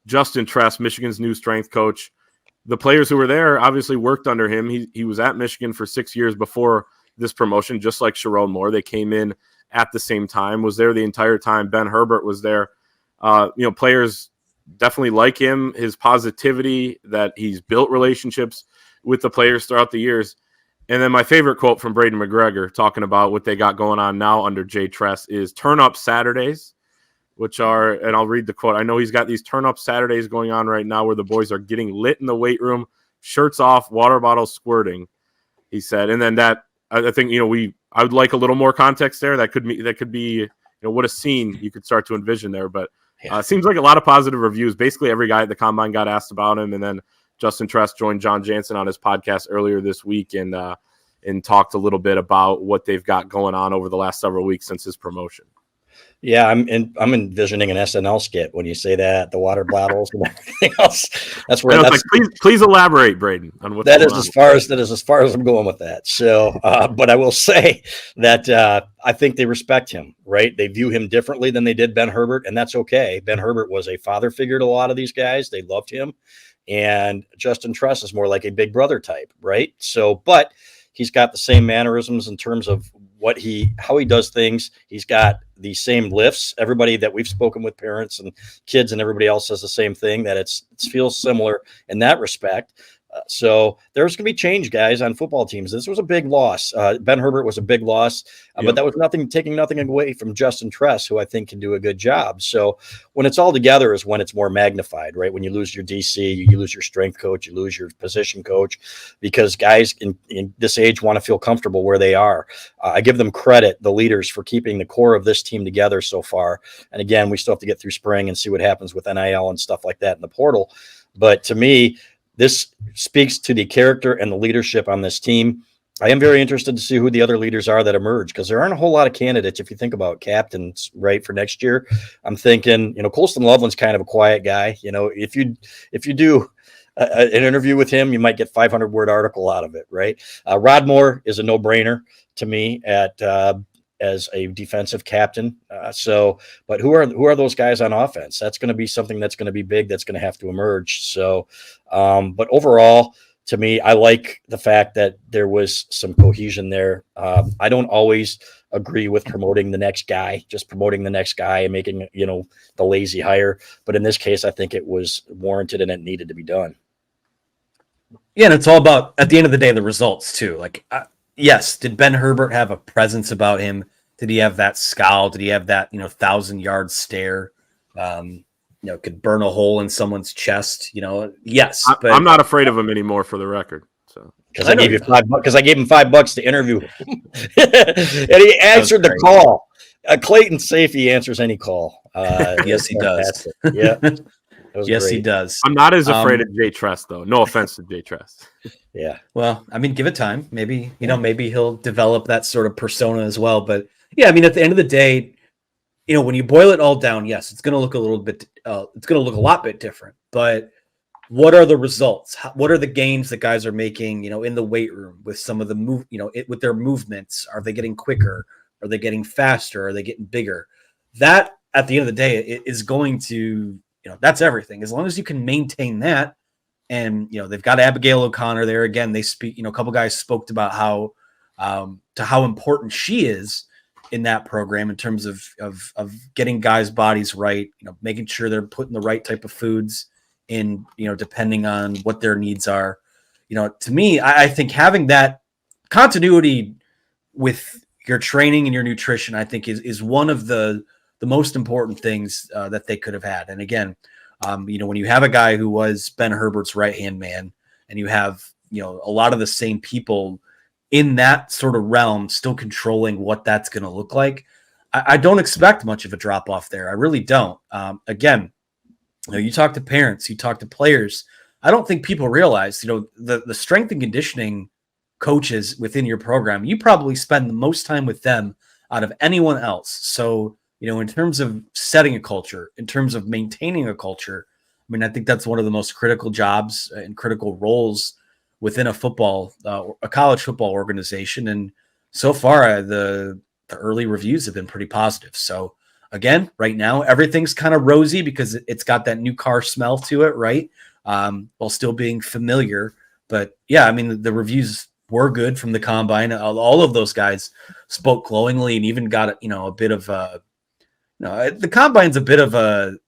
Justin Tress, Michigan's new strength coach. The players who were there obviously worked under him. He was at Michigan for 6 years before this promotion, just like Sherrone Moore. They came in at the same time, was there the entire time. Ben Herbert was there. Players definitely like him, his positivity, that he's built relationships with the players throughout the years. And then my favorite quote from Braden McGregor talking about what they got going on now under Jay Tress is turn up Saturdays, which are, and I'll read the quote. I know he's got these turn up Saturdays going on right now where the boys are getting lit in the weight room, shirts off, water bottles squirting, he said. And then that, I think, I would like a little more context there. That could be, what a scene you could start to envision there. But it seems like a lot of positive reviews. Basically every guy at the Combine got asked about him. And then Justin Tress joined John Jansen on his podcast earlier this week and talked a little bit about what they've got going on over the last several weeks since his promotion. Yeah, I'm envisioning an SNL skit when you say that, the water bottles and everything else. That's where that's like, please elaborate, Braden, on what that is as far as I'm going with that. So, but I will say that I think they respect him, right? They view him differently than they did Ben Herbert, and that's okay. Ben Herbert was a father figure to a lot of these guys. They loved him, and Justin Tress is more like a big brother type, right? So, but he's got the same mannerisms in terms of how he does things. He's got the same lifts. Everybody that we've spoken with, parents and kids and everybody else, says the same thing, that it feels similar in that respect. So there's going to be change, guys, on football teams. This was a big loss. Ben Herbert was a big loss, but that was taking nothing away from Justin Tress, who I think can do a good job. So when it's all together is when it's more magnified, right? When you lose your DC, you lose your strength coach, you lose your position coach, because guys in this age want to feel comfortable where they are. I give them credit, the leaders, for keeping the core of this team together so far. And again, we still have to get through spring and see what happens with NIL and stuff like that in the portal. But to me, this speaks to the character and the leadership on this team. I am very interested to see who the other leaders are that emerge, because there aren't a whole lot of candidates if you think about captains, right, for next year. I'm thinking, Colston Loveland's kind of a quiet guy. If you do an interview with him, you might get 500-word article out of it, right? Rod Moore is a no-brainer to me as a defensive captain. But who are those guys on offense? That's going to be something that's going to be big. That's going to have to emerge. So, but overall, to me, I like the fact that there was some cohesion there. I don't always agree with promoting the next guy and making, the lazy hire. But in this case, I think it was warranted and it needed to be done. Yeah. And it's all about, at the end of the day, the results too. Like, yes. Did Ben Herbert have a presence about him? Did he have that scowl? Did he have that, 1,000-yard stare? Could burn a hole in someone's chest, yes. But I'm not afraid of him anymore, for the record. So because I gave him $5 to interview him. And he answered the call. Clayton Safety answers any call. Yes, he does. Yeah. Yes, he does. I'm not as afraid of Jay Tress, though. No offense to Jay Tress. Yeah. Well, give it time. Maybe, maybe he'll develop that sort of persona as well. But yeah, at the end of the day, when you boil it all down, yes, it's going to look a lot bit different. But what are the results? What are the gains that guys are making, in the weight room with some of the with their movements? Are they getting quicker? Are they getting faster? Are they getting bigger? That, at the end of the day, is going to, that's everything. As long as you can maintain that, and they've got Abigail O'Connor there again. They speak, a couple guys spoke about how important she is in that program in terms of getting guys' bodies right, making sure they're putting the right type of foods in, depending on what their needs are. To me, I think having that continuity with your training and your nutrition, I think is one of the most important things that they could have had. And again, when you have a guy who was Ben Herbert's right-hand man, and you have, a lot of the same people in that sort of realm still controlling what that's going to look like, I don't expect much of a drop off there. I really don't. Again, you talk to parents, you talk to players. I don't think people realize, the strength and conditioning coaches within your program, you probably spend the most time with them out of anyone else. So, in terms of setting a culture, in terms of maintaining a culture, I think that's one of the most critical jobs and critical roles within a college football organization. And so far, the early reviews have been pretty positive. So again, right now, everything's kind of rosy because it's got that new car smell to it, right? While still being familiar. But yeah, I mean, the reviews were good from the combine. All of those guys spoke glowingly and even got, a bit of the combine's a bit of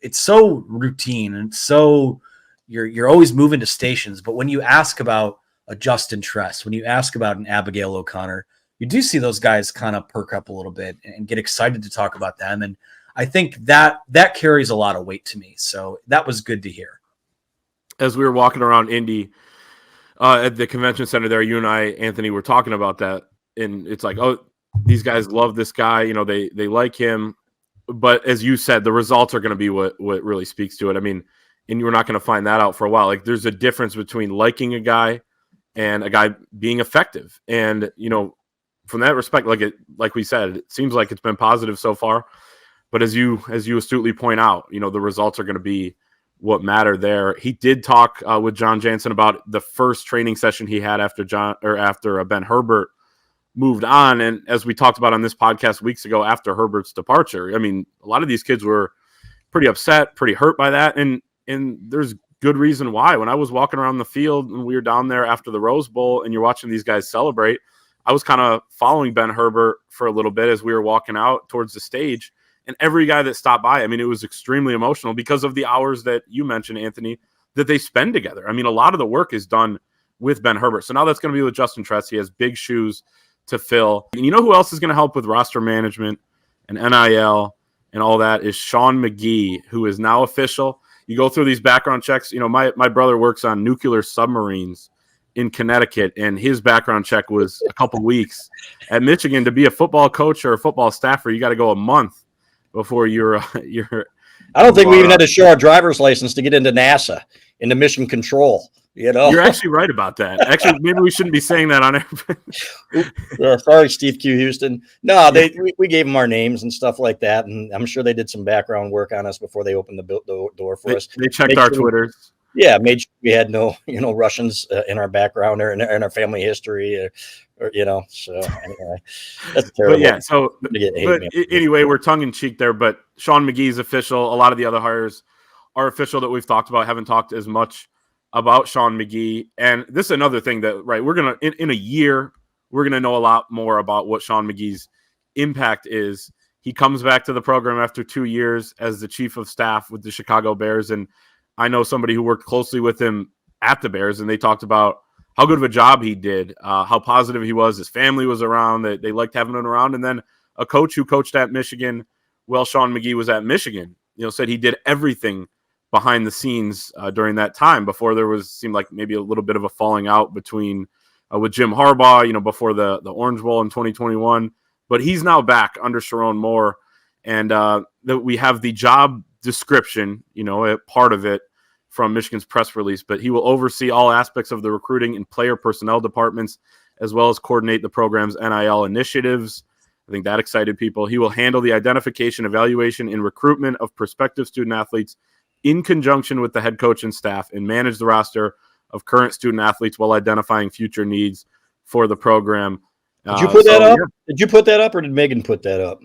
it's so routine and so you're always moving to stations. But when you ask about a Justin Tress, when you ask about an Abigail O'Connor, you do see those guys kind of perk up a little bit and get excited to talk about them. And I think that carries a lot of weight to me. So that was good to hear. As we were walking around Indy at the convention center there, you and I, Anthony, were talking about that. And it's like, oh, these guys love this guy. They like him. But as you said, the results are going to be what really speaks to it. I mean, and you're not going to find that out for a while. Like, there's a difference between liking a guy and a guy being effective. And, from that respect, like we said, it seems like it's been positive so far. But as you astutely point out, the results are going to be what matter there. He did talk with John Jansen about the first training session he had after Ben Herbert moved on. And as we talked about on this podcast weeks ago, after Herbert's departure, I mean, a lot of these kids were pretty upset, pretty hurt by that. And there's good reason why. When I was walking around the field and we were down there after the Rose Bowl and you're watching these guys celebrate, I was kind of following Ben Herbert for a little bit as we were walking out towards the stage. And every guy that stopped by, I mean, it was extremely emotional because of the hours that you mentioned, Anthony, that they spend together. I mean, a lot of the work is done with Ben Herbert. So now that's going to be with Justin Tress. He has big shoes to fill. And you know who else is going to help with roster management and NIL and all that is Sean Magee, who is now official. You go through these background checks. My brother works on nuclear submarines in Connecticut, and his background check was a couple weeks. At Michigan, to be a football coach or a football staffer, you got to go a month before you're. I don't think we even had to show our driver's license to get into NASA, into mission control. You're actually right about that. Actually, maybe we shouldn't be saying that on air. Sorry, Steve Q. Houston. No, we gave them our names and stuff like that, and I'm sure they did some background work on us before they opened the door for us. They checked our Twitters. Yeah, made sure we had no, Russians in our background or in our family history, or So anyway, that's terrible. But yeah, anyway, we're tongue in cheek there. But Sean Magee is official. A lot of the other hires are official that we've talked about. Haven't talked as much about Sean Magee. And this is another thing that we're gonna in a year we're gonna know a lot more about what Sean Magee's impact is. He comes back to the program after 2 years as the chief of staff with the Chicago Bears, and I know somebody who worked closely with him at the Bears, and they talked about how good of a job he did, how positive he was. His family was around. They liked having him around. And then a coach who coached at Michigan, while Sean Magee was at Michigan, said he did everything behind the scenes during that time before seemed like maybe a little bit of a falling out between with Jim Harbaugh, before the Orange Bowl in 2021. But he's now back under Sharon Moore, and that we have the job description, a part of it from Michigan's press release, but he will oversee all aspects of the recruiting and player personnel departments, as well as coordinate the program's NIL initiatives. I think that excited people. He will handle the identification, evaluation, and recruitment of prospective student athletes in conjunction with the head coach and staff, and manage the roster of current student athletes while identifying future needs for the program. Did you put that up? Yeah. Did you put that up, or did Megan put that up?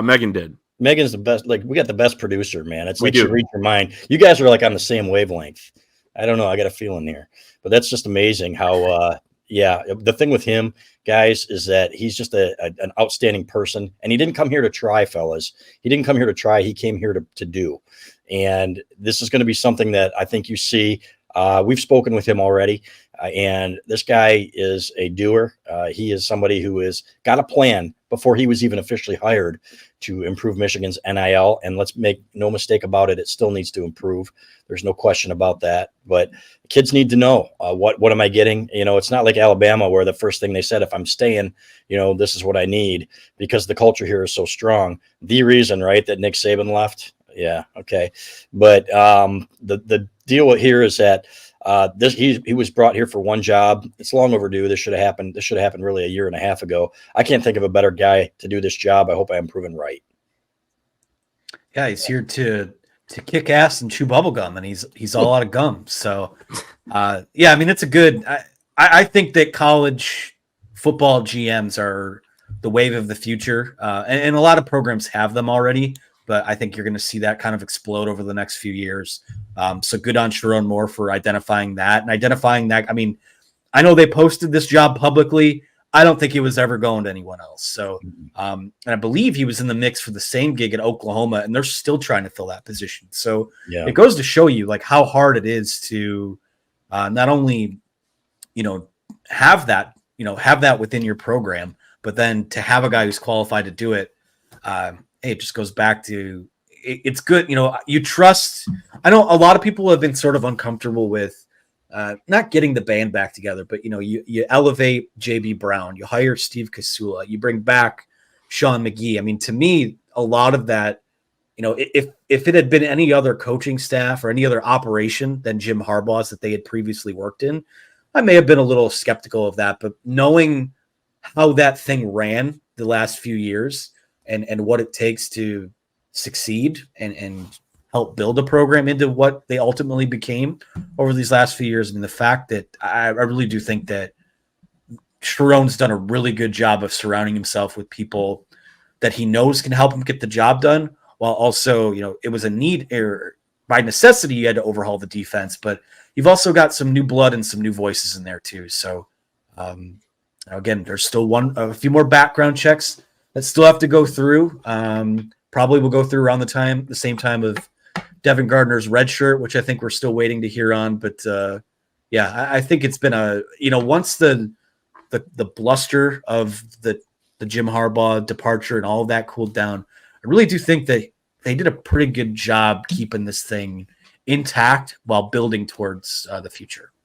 Megan did. Megan's the best. We got the best producer, man. It's like she reads your mind. You guys are like on the same wavelength. I don't know. I got a feeling here, but that's just amazing how, the thing with him, guys, is that he's just an outstanding person, and he didn't come here to try, fellas. He didn't come here to try. He came here to do. And this is going to be something that I think you see. We've spoken with him already, and this guy is a doer. He is somebody who has got a plan before he was even officially hired to improve Michigan's NIL. And let's make no mistake about it, it still needs to improve. There's no question about that. But kids need to know what am I getting? It's not like Alabama where the first thing they said, if I'm staying, this is what I need, because the culture here is so strong. The reason, right, that Nick Saban left. Yeah. Okay. But the deal here is that he was brought here for one job. It's long overdue. This should have happened. This should have happened really a year and a half ago. I can't think of a better guy to do this job. I hope I am proven right. Yeah, he's here to kick ass and chew bubblegum, and he's all out of gum. So, it's a good. I think that college football GMs are the wave of the future, and a lot of programs have them already. But I think you're going to see that kind of explode over the next few years. So good on Sharon Moore for identifying that and identifying that. I mean, I know they posted this job publicly. I don't think he was ever going to anyone else. So, and I believe he was in the mix for the same gig at Oklahoma, and they're still trying to fill that position. So it goes to show you like how hard it is to not only, have that within your program, but then to have a guy who's qualified to do it. It just goes back to it's good. You trust. I know a lot of people have been sort of uncomfortable with not getting the band back together, but you elevate JB Brown, you hire Steve Kasula, you bring back Sean Magee. I mean, to me, a lot of that, if it had been any other coaching staff or any other operation than Jim Harbaugh's that they had previously worked in, I may have been a little skeptical of that. But knowing how that thing ran the last few years and what it takes to succeed and help build a program into what they ultimately became over these last few years. I mean, the fact that I really do think that Sharon's done a really good job of surrounding himself with people that he knows can help him get the job done, while also, it was a need, or by necessity, you had to overhaul the defense, but you've also got some new blood and some new voices in there too. So again, there's still a few more background checks that still have to go through. Probably will go through around the same time of Devin Gardner's red shirt, which I think we're still waiting to hear on. But I think it's been once the bluster of the Jim Harbaugh departure and all of that cooled down, I really do think that they did a pretty good job keeping this thing intact while building towards the future.